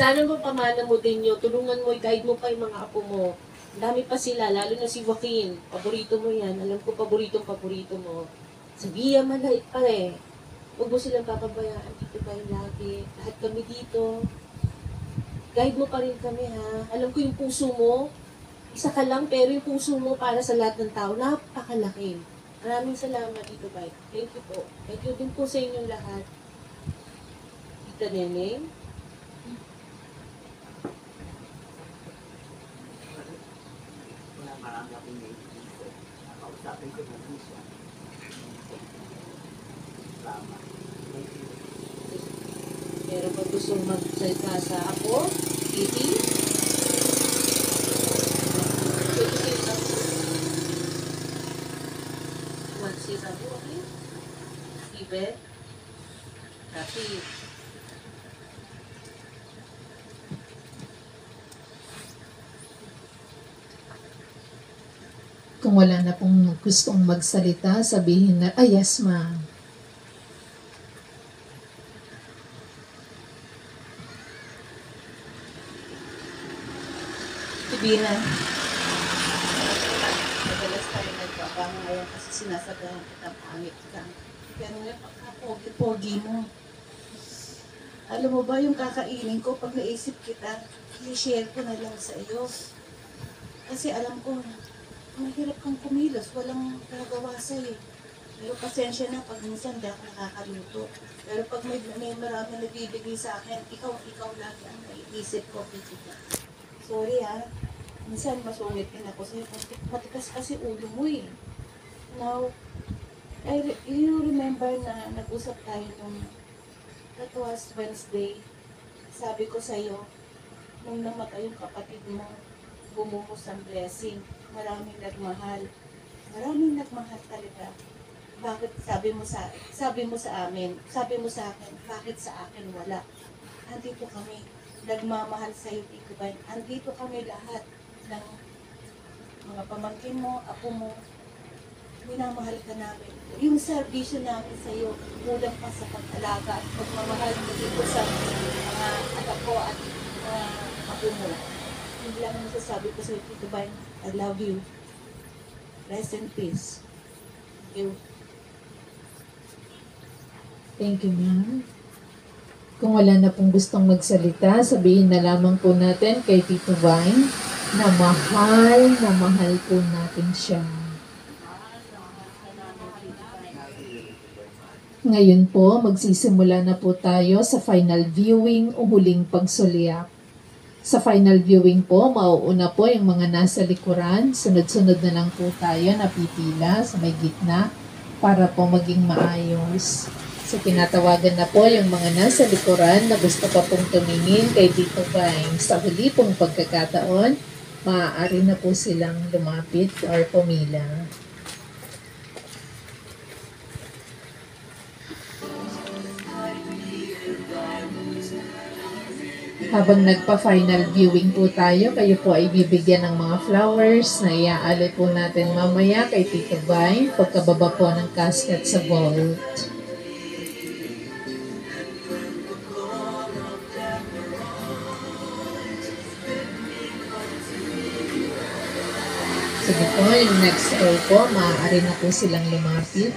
Sana mapamana mo din yun. Tulungan mo, i-guide mo pa yung mga apo mo. Ang dami pa sila, lalo na si Joaquin. Paborito mo yan. Alam ko, paborito mo. Si Bia, malait pa eh. Huwag mo silang papabayaan. Dito kayo lagi. Lahat kami dito. Guide mo pa rin kami ha. Alam ko yung puso mo, isa ka lang, pero yung puso mo para sa lahat ng tao, napakalaki. Maraming salamat dito, Bay. Thank you po. Thank you din po sa inyong lahat. Tita Neneng. Marami akong naisip. Nakausapin ko na rin siya. Salamat. Thank you. Meron ba gustong magsalita sa ako? Titi? Magsalita mo, okay? Steven? Tapi, Kung wala na pong gustong magsalita, sabihin na, yes ma'am. Sabihan, madalas tayo nagpapang ngayon kasi sinasabihan kita pangit ka. Pero nga pagka-pogi-pogi mo. Alam mo ba yung kakainin ko pag naisip kita, i-share ko na lang sa iyo. Kasi alam ko, mahirap kang kumilos, walang nagawa sa'yo. Pero pasensya na pag minsan di ako nakakaluto. Pero pag may marami nagbibigay sa akin, ikaw lagi ang naiisip ko, kita. Sorry ha. Minsan masungit din ako sa'yo. Matikas kasi ulo mo eh. Now, you remember na nag-usap tayo nung that was Wednesday. Sabi ko sa'yo, nung namatay yung kapatid mo, bumuhos ang blessing. Maraming nagmahal. Maraming nagmahal talaga. Bakit sabi mo sa akin, bakit sa akin wala? Andito kami, nagmamahal sa iyo, Tito Bay. Andito kami lahat ng mga pamangkin mo, apo mo. Minamahal ka namin. Yung serbisyo namin sa iyo, kulang pa sa pag-alaga at pagmamahal mo dito sa mga anak ko at apo mo. Hindi lang ang masasabi ko sa iyo, Tito Bay. I love you. Rest in peace. Thank you. Thank you, ma'am. Kung wala na pong gustong magsalita, sabihin na lamang po natin kay Tito Vine na mahal po natin siya. Ngayon po, magsisimula na po tayo sa final viewing o huling pagsulyak. Sa final viewing po, mauuna po yung mga nasa likuran. Sunod-sunod na lang po tayo na pipila sa may gitna para po maging maayos. So, pinatawagan na po yung mga nasa likuran na gusto pa pong tumingin kay Tito Vine. Sa huli pong pagkakataon, maaari na po silang lumapit or pumila. Habang nagpa-final viewing po tayo, kayo po ay bibigyan ng mga flowers na iaali po natin mamaya kay Tito Vine pagkababa po ng casket sa vault. Sige po, yung next row po, maaari na po silang lumapit.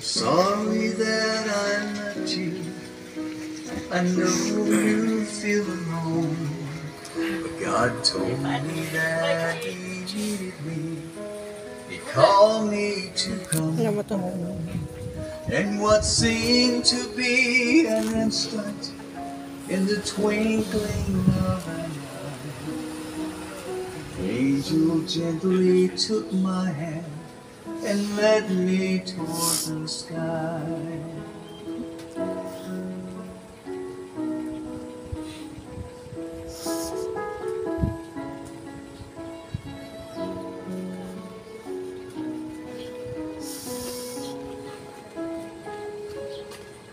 Sorry that I left you. I know you feel alone. But God told me that He needed me. He called me to come home. And what seemed to be an instant, in the twinkling of an eye, the angel gently took my hand and led me toward the sky.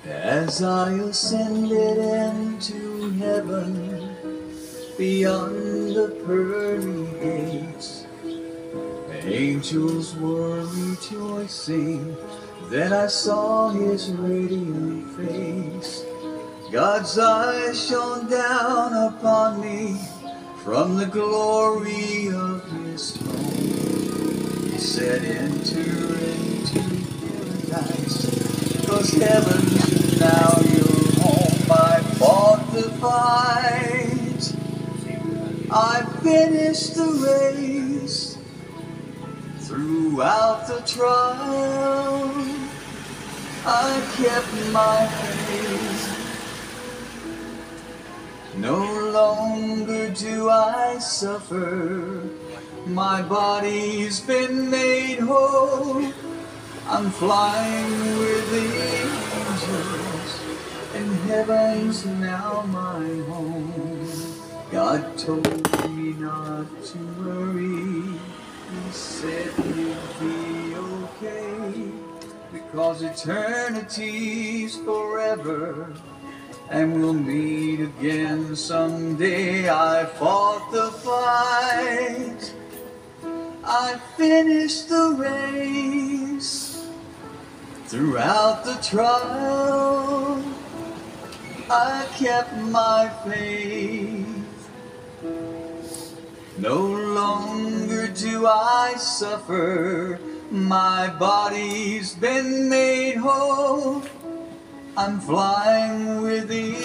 As I ascended into heaven, beyond the pearly gates, angels were rejoicing. Then I saw his radiant face. God's eyes shone down upon me from the glory of his throne. He said, enter into paradise, 'cause heaven's now your home. I fought the fight, I finished the race. Throughout the trial, I kept my faith. No longer do I suffer, my body's been made whole. I'm flying with the angels, and heaven's now my home. God told me not to worry, he said you'll be okay, because eternity's forever, and we'll meet again someday. I fought the fight, I finished the race. Throughout the trial, I kept my faith. No longer do I suffer, my body's been made whole. I'm flying with the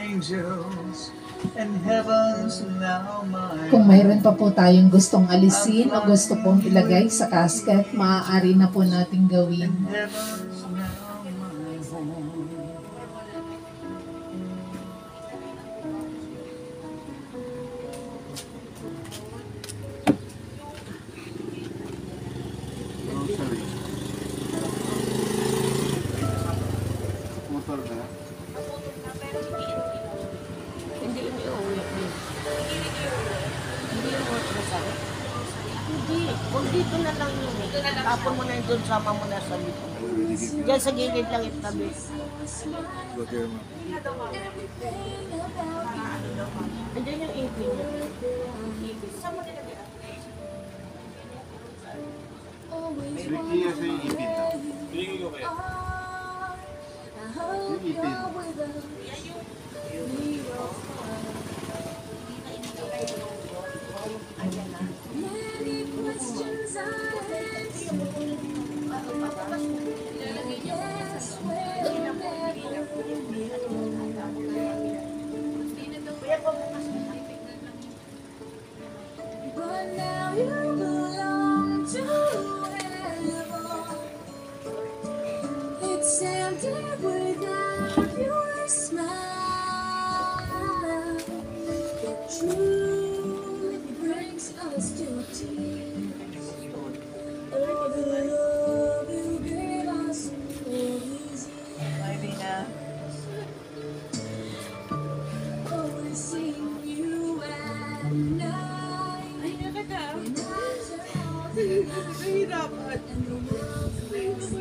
angels, and heaven's now my Kung mayroon pa po tayong gustong alisin o gusto pong ilagay sa casket, maaari na po nating gawin. and heaven's now my home. Motor na. Hindi umuwi. Hindi yung work na sa Hindi. Kung dito na lang yun eh. Tapon mo na yun doon, sama mo na sa dito. Diyan sa gilid lang itabi. Andiyan yung ipin niya. Saan mo nilagay? Ricky sa ipin daw. Yung ipin. But now you belong to heaven. It's empty without your smile. The truth brings us to tears. Oh, the love you gave us so easy. Always seeing you at night. And after all the night, and the world feels so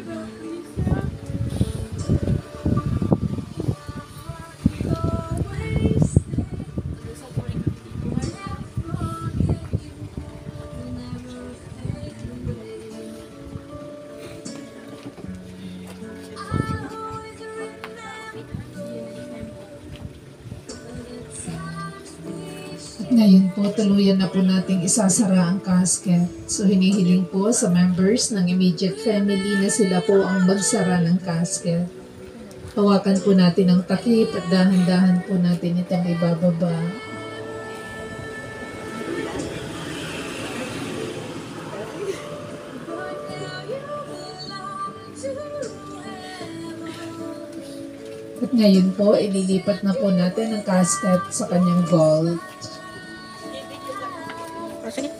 always stay. Never forget you. Never fade away. I always remember the times we shared. Ngayon po, tuluyan na po nating isasara ang casket. So, hinihiling po sa members ng immediate family na sila po ang magsara ng casket. Hawakan po natin ang takip at dahan-dahan po natin itong ibababa. But now you belong to heaven. At ngayon po, ililipat na po natin ang casket sa kanyang gold. Sige.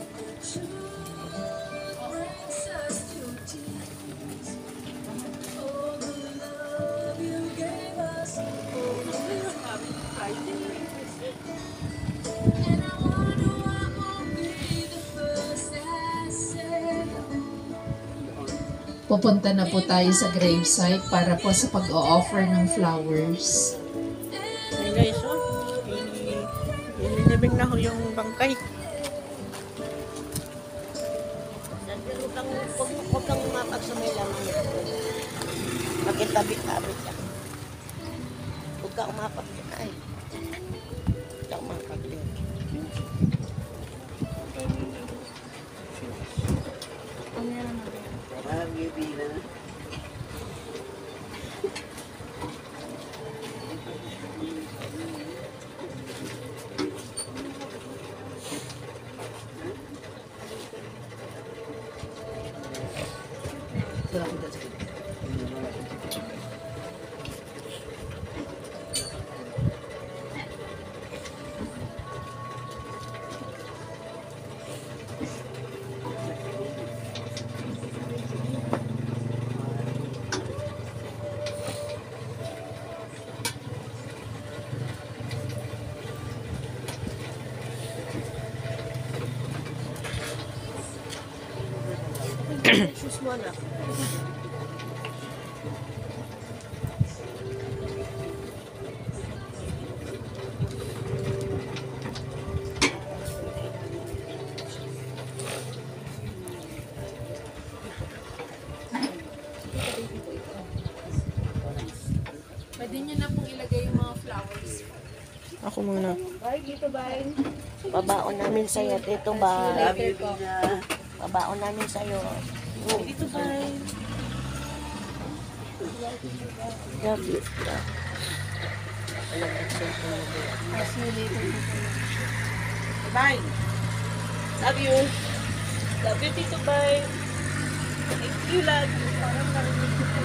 Brings us to Pupunta na po tayo sa gravesite para po sa pag-o-offer ng flowers. Hey guys, ilinibig na ho yung bangkay. Huwag kang umapag sa may laman. Magkitabit-tabit ka. Huwag ka umapag dyan ay. Huwag ka umapag dyan. Shoes mo na. Pwede nyo na pong ilagay yung mga flowers. Ako muna. Bye, dito, bye. Babaon namin sa'yo. Dito ba? Later po. Babaon namin sa'yo. Dito, bye. Love you. Bye. Love you. Love you, Tito, bye. Thank you, love you. Parang narinig ko po.